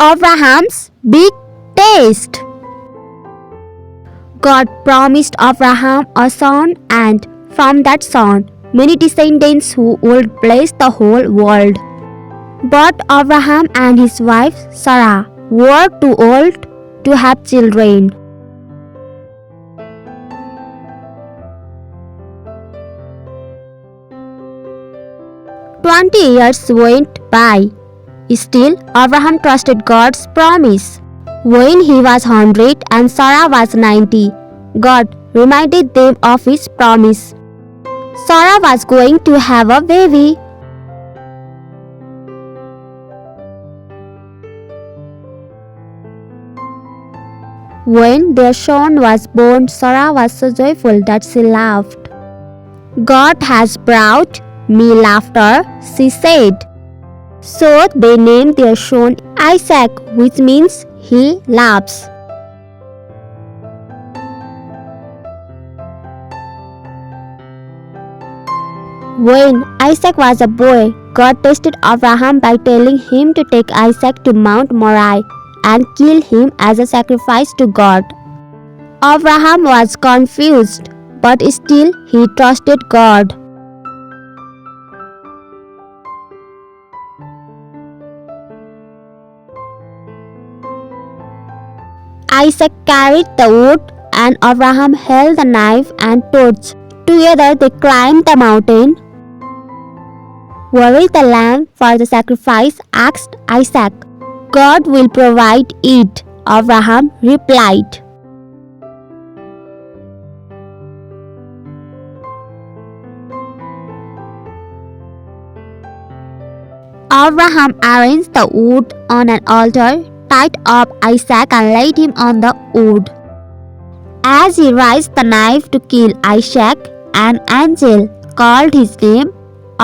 Abraham's big test. God promised Abraham a son, and from that son, many descendants who would bless the whole world. But Abraham and his wife Sarah were too old to have children. "20 years went by. Still, Abraham trusted God's promise. When he was 100 and Sarah was 90, God reminded them of his promise. Sarah was going to have a baby. When their son was born, Sarah was so joyful that she laughed. "God has brought me laughter," she said. So they named their son Isaac, which means he laughs. When Isaac was a boy, God tested Abraham by telling him to take Isaac to Mount Moriah and kill him as a sacrifice to God. Abraham was confused, but still he trusted God. Isaac carried the wood, and Abraham held the knife and torch. Together they climbed the mountain. "Where is the lamb for the sacrifice?" asked Isaac. "God will provide it," Abraham replied. Abraham arranged the wood on an altar, tied up Isaac and laid him on the wood. As he raised the knife to kill Isaac, an angel called his name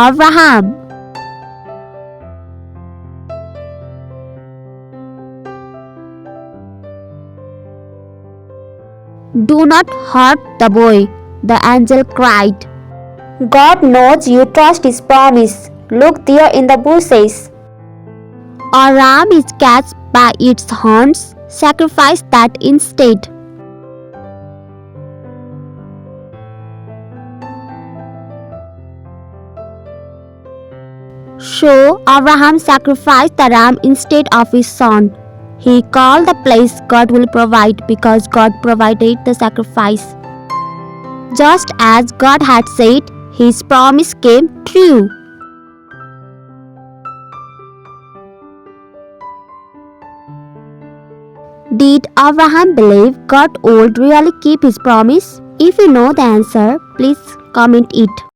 Abraham. "Do not hurt the boy," the angel cried. "God knows you trust his promise. Look there in the bushes. A ram is catched by its horns. Sacrifice that instead." So Abraham sacrificed the ram instead of his son. He called the place "God will provide" because God provided the sacrifice. Just as God had said, his promise came true. Did Abraham believe God would really keep his promise? If you know the answer, please comment it.